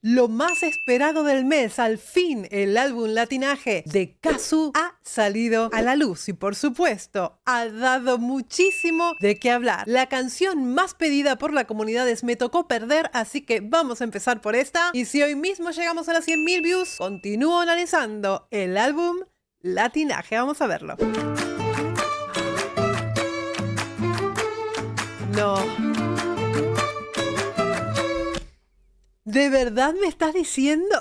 Lo más esperado del mes, al fin, el álbum Latinaje de Cazzu ha salido a la luz y por supuesto ha dado muchísimo de qué hablar. La canción más pedida por la comunidad es Me Tocó Perder, así que vamos a empezar por esta. Y si hoy mismo llegamos a las 100.000 views, continúo analizando el álbum Latinaje. Vamos a verlo. No. ¿De verdad me estás diciendo?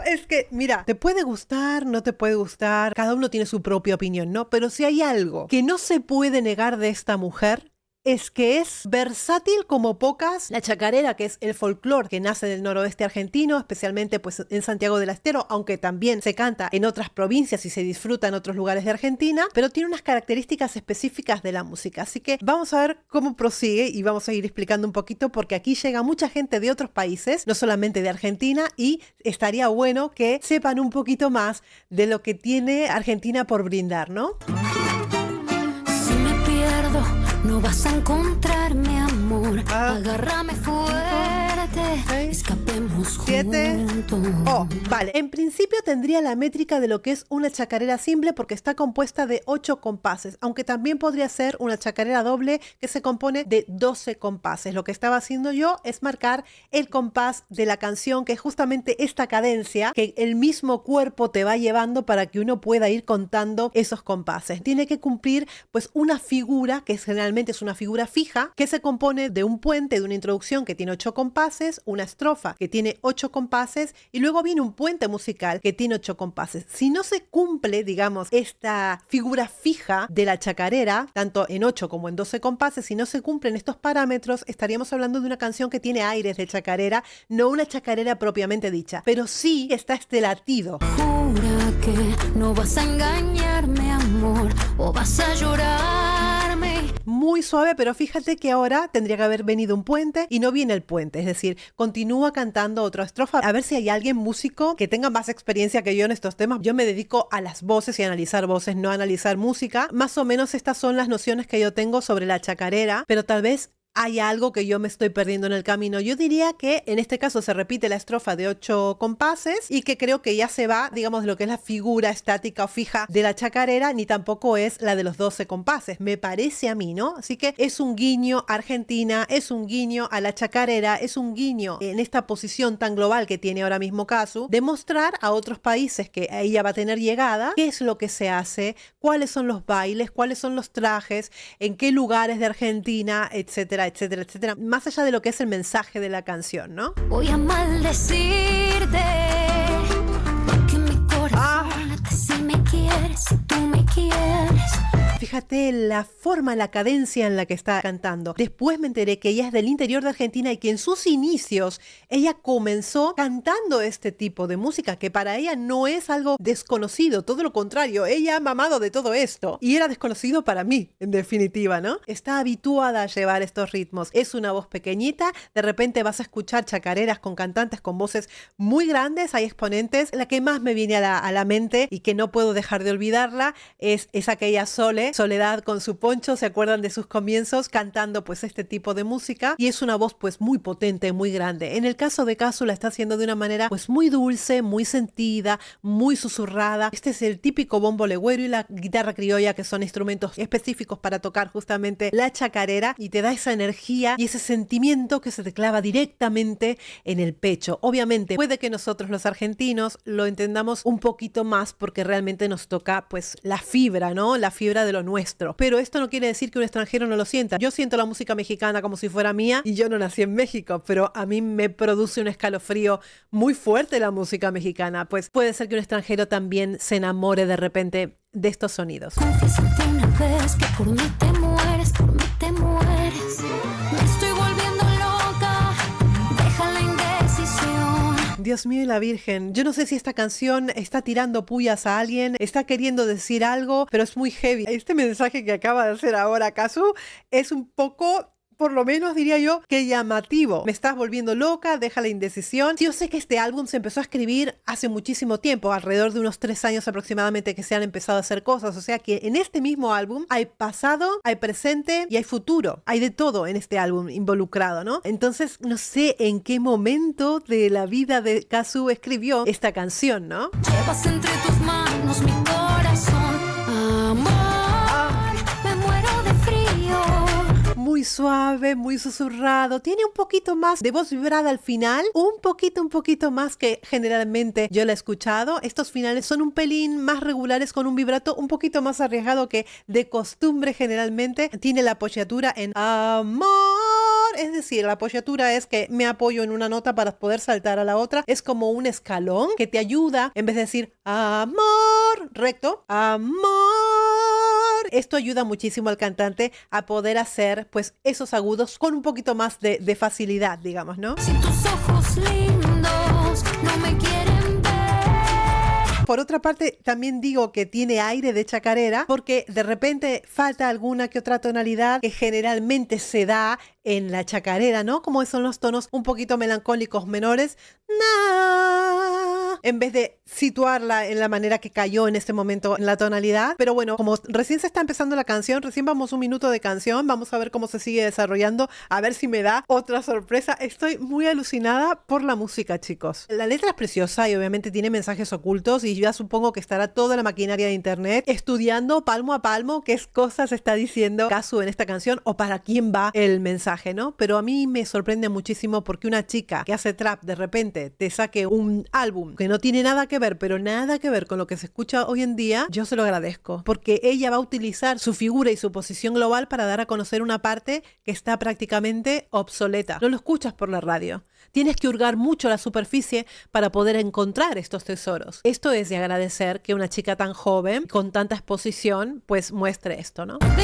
Es que, mira, te puede gustar, no te puede gustar, cada uno tiene su propia opinión, ¿no? Pero si hay algo que no se puede negar de esta mujer, es que es versátil como pocas. La chacarera, que es el folclore que nace del noroeste argentino, especialmente pues en Santiago del Estero, aunque también se canta en otras provincias y se disfruta en otros lugares de Argentina, pero tiene unas características específicas de la música. Así que vamos a ver cómo prosigue y vamos a ir explicando un poquito porque aquí llega mucha gente de otros países, no solamente de Argentina, y estaría bueno que sepan un poquito más de lo que tiene Argentina por brindar, ¿no? Si me pierdo, no vas a encontrarme, amor. Agárrame fuerte, escapemos 7. juntos. Oh, vale. En principio tendría la métrica de lo que es una chacarera simple porque está compuesta de 8 compases, aunque también podría ser una chacarera doble que se compone de 12 compases. Lo que estaba haciendo yo es marcar el compás de la canción, que es justamente esta cadencia que el mismo cuerpo te va llevando para que uno pueda ir contando esos compases. Tiene que cumplir pues una figura que generalmente es una figura fija que se compone de un puente, de una introducción que tiene 8 compases, una estrofa que tiene 8 compases y luego viene un puente musical que tiene 8 compases. Si no se cumple, digamos, esta figura fija de la chacarera, tanto en 8 como en 12 compases, si no se cumplen estos parámetros, estaríamos hablando de una canción que tiene aires de chacarera, no una chacarera propiamente dicha, pero sí está este latido. Jura que no vas a engañarme, amor, o vas a llorarme. Muy suave, pero fíjate que ahora tendría que haber venido un puente y no viene el puente, es decir, continúa cantando otra estrofa. A ver si hay alguien músico que tenga más experiencia que yo en estos temas. Yo me dedico a las voces y a analizar voces, no a analizar música. Más o menos estas son las nociones que yo tengo sobre la chacarera, pero tal vez hay algo que yo me estoy perdiendo en el camino. Yo diría que en este caso se repite la estrofa de 8 compases y que creo que ya se va, digamos, de lo que es la figura estática o fija de la chacarera, ni tampoco es la de los 12 compases, me parece a mí, ¿no? Así que es un guiño a Argentina, es un guiño a la chacarera, es un guiño en esta posición tan global que tiene ahora mismo Cazzu, de mostrar a otros países que ella va a tener llegada, qué es lo que se hace, cuáles son los bailes, cuáles son los trajes, en qué lugares de Argentina, etcétera, etcétera, etcétera, más allá de lo que es el mensaje de la canción, ¿no? Voy a maldecirte, porque mi corazón late si me quieres, si tú me quieres. Fíjate la forma, la cadencia en la que está cantando. Después me enteré que ella es del interior de Argentina y que en sus inicios ella comenzó cantando este tipo de música, que para ella no es algo desconocido, todo lo contrario, ella ha mamado de todo esto y era desconocido para mí, en definitiva, ¿no? Está habituada a llevar estos ritmos. Es una voz pequeñita, de repente vas a escuchar chacareras con cantantes con voces muy grandes, hay exponentes. La que más me viene a la mente y que no puedo dejar de olvidarla es aquella Soledad con su poncho, ¿se acuerdan de sus comienzos? Cantando pues este tipo de música y es una voz pues muy potente, muy grande. En el caso de Cazzu la está haciendo de una manera pues muy dulce, muy sentida, muy susurrada. Este es el típico bombo legüero y la guitarra criolla, que son instrumentos específicos para tocar justamente la chacarera, y te da esa energía y ese sentimiento que se te clava directamente en el pecho. Obviamente puede que nosotros los argentinos lo entendamos un poquito más porque realmente nos toca pues la fibra, ¿no? La fibra de lo nuestro, pero esto no quiere decir que un extranjero no lo sienta. Yo siento la música mexicana como si fuera mía y yo no nací en México, pero a mí me produce un escalofrío muy fuerte la música mexicana. Pues puede ser que un extranjero también se enamore de repente de estos sonidos. Confiésate una vez que por mí te mueres, por mí te mueres. Me estoy volviendo loca, deja la indecisión. Dios mío y la Virgen, yo no sé si esta canción está tirando pullas a alguien, está queriendo decir algo, pero es muy heavy. Este mensaje que acaba de hacer ahora Cazzu es un poco por lo menos diría yo que llamativo. Me estás volviendo loca, deja la indecisión. Yo sé que este álbum se empezó a escribir hace muchísimo tiempo, alrededor de unos 3 años aproximadamente que se han empezado a hacer cosas. O sea que en este mismo álbum hay pasado, hay presente y hay futuro. Hay de todo en este álbum involucrado, ¿no? Entonces no sé en qué momento de la vida de Cazzu escribió esta canción, ¿no? Llevas entre tus manos mi corazón, amor, me muero de frío. Muy suave, muy susurrado. Tiene un poquito más de voz vibrada al final. Un poquito más que generalmente yo la he escuchado. Estos finales son un pelín más regulares con un vibrato un poquito más arriesgado que de costumbre generalmente. Tiene la apoyatura en amor. Es decir, la apoyatura es que me apoyo en una nota para poder saltar a la otra. Es como un escalón que te ayuda, en vez de decir amor, recto, amor. Esto ayuda muchísimo al cantante a poder hacer pues esos agudos con un poquito más de facilidad, digamos, ¿no? Si tus ojos lindos no me quieren ver. Por otra parte, también digo que tiene aire de chacarera porque de repente falta alguna que otra tonalidad que generalmente se da en la chacarera, ¿no? Como son los tonos un poquito melancólicos menores. En vez de situarla en la manera que cayó en este momento en la tonalidad. Pero bueno, como recién se está empezando la canción, recién vamos 1 minuto de canción, vamos a ver cómo se sigue desarrollando, a ver si me da otra sorpresa. Estoy muy alucinada por la música, chicos. La letra es preciosa y obviamente tiene mensajes ocultos y yo ya supongo que estará toda la maquinaria de internet estudiando palmo a palmo qué cosas está diciendo Cazzu en esta canción o para quién va el mensaje, ¿no? Pero a mí me sorprende muchísimo porque una chica que hace trap de repente te saque un álbum que no tiene nada que ver, pero nada que ver con lo que se escucha hoy en día, yo se lo agradezco, porque ella va a utilizar su figura y su posición global para dar a conocer una parte que está prácticamente obsoleta. No lo escuchas por la radio. Tienes que hurgar mucho la superficie para poder encontrar estos tesoros. Esto es de agradecer que una chica tan joven, con tanta exposición, pues muestre esto, ¿no? Dios,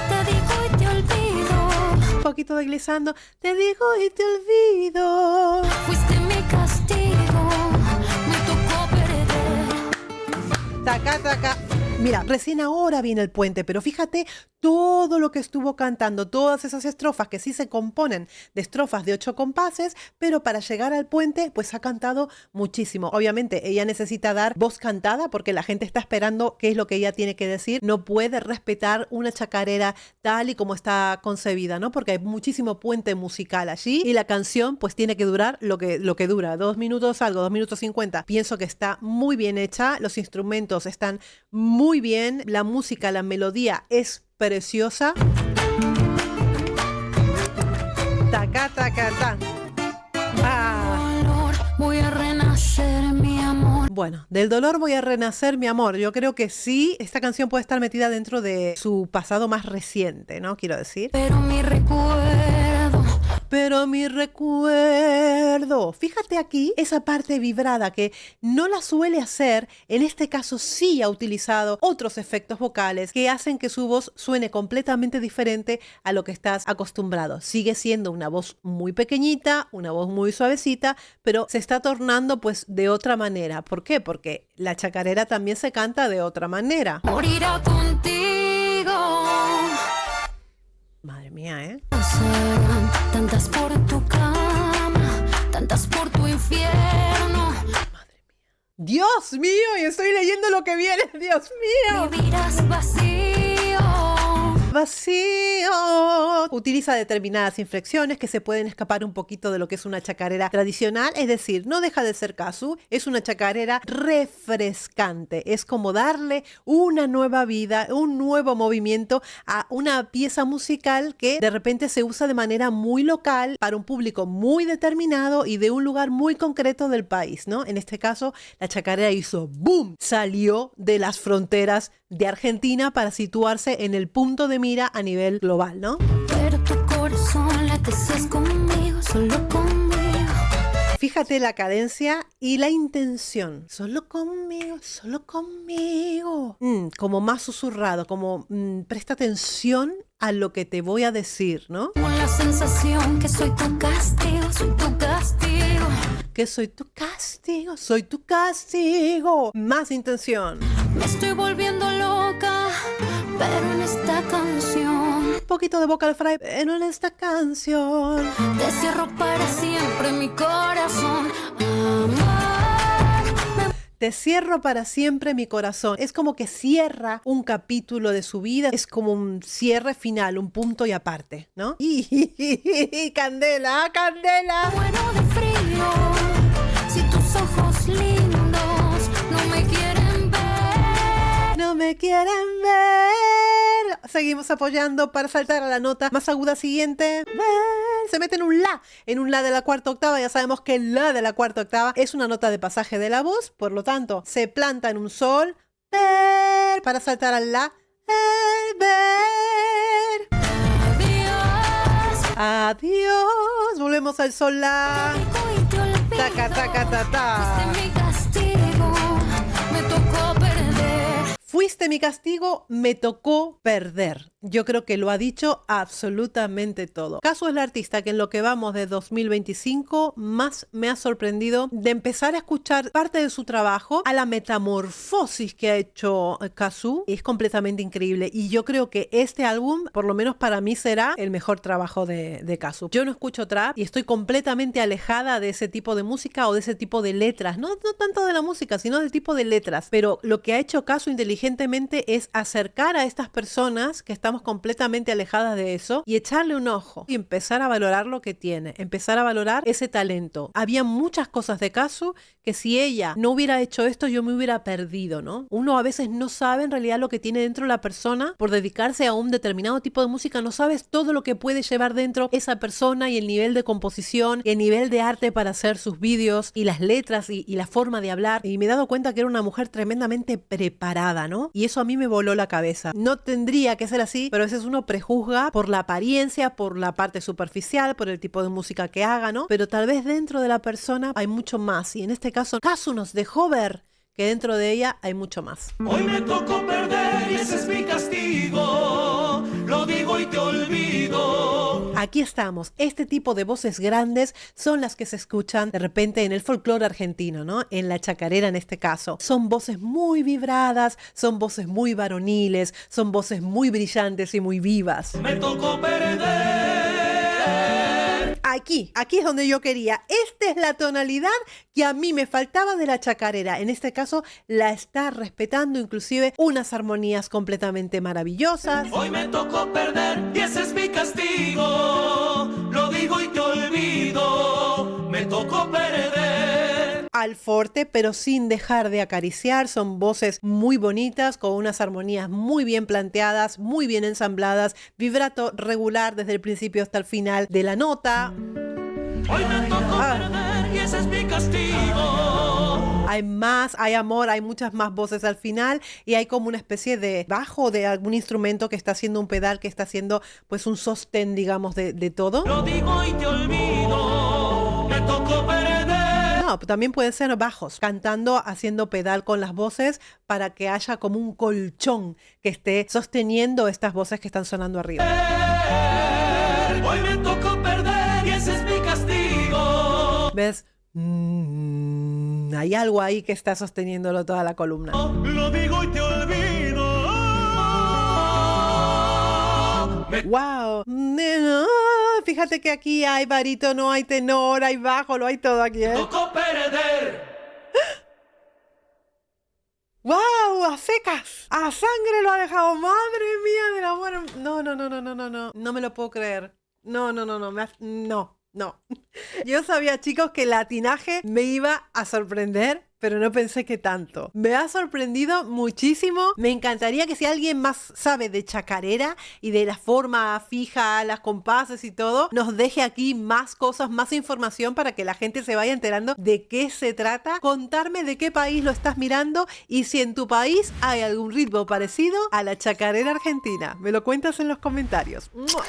te digo y te olvido. Un poquito deslizando, te digo y te olvido. Fuiste mi castigo, me tocó perder. Taca, taca. Mira, recién ahora viene el puente, pero fíjate todo lo que estuvo cantando, todas esas estrofas que sí se componen de estrofas de 8 compases, pero para llegar al puente pues ha cantado muchísimo. Obviamente ella necesita dar voz cantada porque la gente está esperando qué es lo que ella tiene que decir. No puede respetar una chacarera tal y como está concebida, ¿no? Porque hay muchísimo puente musical allí y la canción pues tiene que durar lo que dura, 2 minutos algo, 2 minutos 50. Pienso que está muy bien hecha, los instrumentos están muy bien, la música, la melodía es preciosa. Taca, taca, ta. Dolor, voy a renacer, mi amor. Bueno, del dolor voy a renacer, mi amor. Yo creo que sí, esta canción puede estar metida dentro de su pasado más reciente, ¿no? Quiero decir. Pero mi recuerdo, fíjate aquí esa parte vibrada que no la suele hacer, en este caso sí ha utilizado otros efectos vocales que hacen que su voz suene completamente diferente a lo que estás acostumbrado. Sigue siendo una voz muy pequeñita, una voz muy suavecita, pero se está tornando pues de otra manera. ¿Por qué? Porque la chacarera también se canta de otra manera. Morirá contigo. Madre mía, ¿eh? Serán tantas por tu cama, tantas por tu infierno. Dios mío, y estoy leyendo lo que viene, Dios mío. Vivirás vacío. Vacío. Utiliza determinadas inflexiones que se pueden escapar un poquito de lo que es una chacarera tradicional, es decir, no deja de ser Cazzu, es una chacarera refrescante, es como darle una nueva vida, un nuevo movimiento a una pieza musical que de repente se usa de manera muy local para un público muy determinado y de un lugar muy concreto del país, ¿no? En este caso, la chacarera hizo boom, salió de las fronteras de Argentina para situarse en el punto de mira a nivel global, ¿no? Pero tu corazón late si es conmigo, solo conmigo. Fíjate la cadencia y la intención. Solo conmigo, solo conmigo. Como más susurrado, como presta atención a lo que te voy a decir, ¿no? Con la sensación que soy tu castigo, soy tu castigo. Que soy tu castigo, soy tu castigo. Más intención. Me estoy volviendo loca, pero en esta canción poquito de vocal fry en esta canción. Te cierro para siempre mi corazón. Te cierro para siempre mi corazón. Es como que cierra un capítulo de su vida. Es como un cierre final, un punto y aparte, ¿no? Y candela, candela. Muero de frío si tus ojos lindos no me quieren ver. No me quieren ver. Seguimos apoyando para saltar a la nota más aguda siguiente. Se mete en un la de la cuarta octava. Ya sabemos que el la de la cuarta octava es una nota de pasaje de la voz, por lo tanto se planta en un sol ver, para saltar al la, el ver. Adiós. Adiós, volvemos al sol la. Taca, taca, ta, ta. Fuiste mi castigo, me tocó perder. Fuiste mi castigo, me tocó perder. Yo creo que lo ha dicho absolutamente todo. Casu es la artista que en lo que vamos de 2025 más me ha sorprendido de empezar a escuchar parte de su trabajo, a la metamorfosis que ha hecho Casu. Es completamente increíble y yo creo que este álbum, por lo menos para mí, será el mejor trabajo de Casu. Yo no escucho trap y estoy completamente alejada de ese tipo de música o de ese tipo de letras. No tanto de la música, sino del tipo de letras. Pero lo que ha hecho Casu inteligentemente es acercar a estas personas que estamos completamente alejadas de eso y echarle un ojo y empezar a valorar lo que tiene, empezar a valorar ese talento. Había muchas cosas de Casu que si ella no hubiera hecho esto yo me hubiera perdido, ¿no? Uno a veces no sabe en realidad lo que tiene dentro la persona por dedicarse a un determinado tipo de música, no sabes todo lo que puede llevar dentro esa persona y el nivel de composición y el nivel de arte para hacer sus vídeos y las letras y la forma de hablar, y me he dado cuenta que era una mujer tremendamente preparada, ¿no? Y eso a mí me voló la cabeza. No tendría que ser así, pero a veces uno prejuzga por la apariencia, por la parte superficial, por el tipo de música que haga, ¿no? Pero tal vez dentro de la persona hay mucho más, y en este caso Casu nos dejó ver que dentro de ella hay mucho más. Hoy me tocó perder y ese es mi castigo, lo digo y te olvido. Aquí estamos. Este tipo de voces grandes son las que se escuchan de repente en el folclore argentino, ¿no? En la chacarera en este caso. Son voces muy vibradas, son voces muy varoniles, son voces muy brillantes y muy vivas. Me tocó perder. Aquí es donde yo quería. Esta es la tonalidad que a mí me faltaba de la chacarera. En este caso la está respetando, inclusive unas armonías completamente maravillosas. Hoy me tocó perder y ese es mi castigo, lo digo y te olvido. Me tocó perder. Al forte, pero sin dejar de acariciar. Son voces muy bonitas, con unas armonías muy bien planteadas, muy bien ensambladas, vibrato regular desde el principio hasta el final de la nota. Hoy me tocó perder y ese es mi castigo. Hay más, hay amor, hay muchas más voces al final y hay como una especie de bajo de algún instrumento que está haciendo un pedal, que está haciendo pues un sostén, digamos, de todo. Lo digo y te olvido. Me tocó perder. No, también pueden ser bajos, cantando, haciendo pedal con las voces para que haya como un colchón que esté sosteniendo estas voces que están sonando arriba. Hoy me tocó perder y ese es mi castigo. ¿Ves? Hay algo ahí que está sosteniéndolo toda la columna. Lo digo y te olvido. ¡Wow! Fíjate que aquí hay barítono, hay tenor, hay bajo, lo hay todo aquí, ¿eh? Tocó perder. ¡Wow! ¡A secas! ¡A sangre lo ha dejado! ¡Madre mía del amor! No. No me lo puedo creer. No. No. Yo sabía, chicos, que el latinaje me iba a sorprender, pero no pensé que tanto. Me ha sorprendido muchísimo. Me encantaría que si alguien más sabe de chacarera y de la forma fija, las compases y todo, nos deje aquí más cosas, más información para que la gente se vaya enterando de qué se trata. Contarme de qué país lo estás mirando y si en tu país hay algún ritmo parecido a la chacarera argentina. Me lo cuentas en los comentarios. ¡Mua!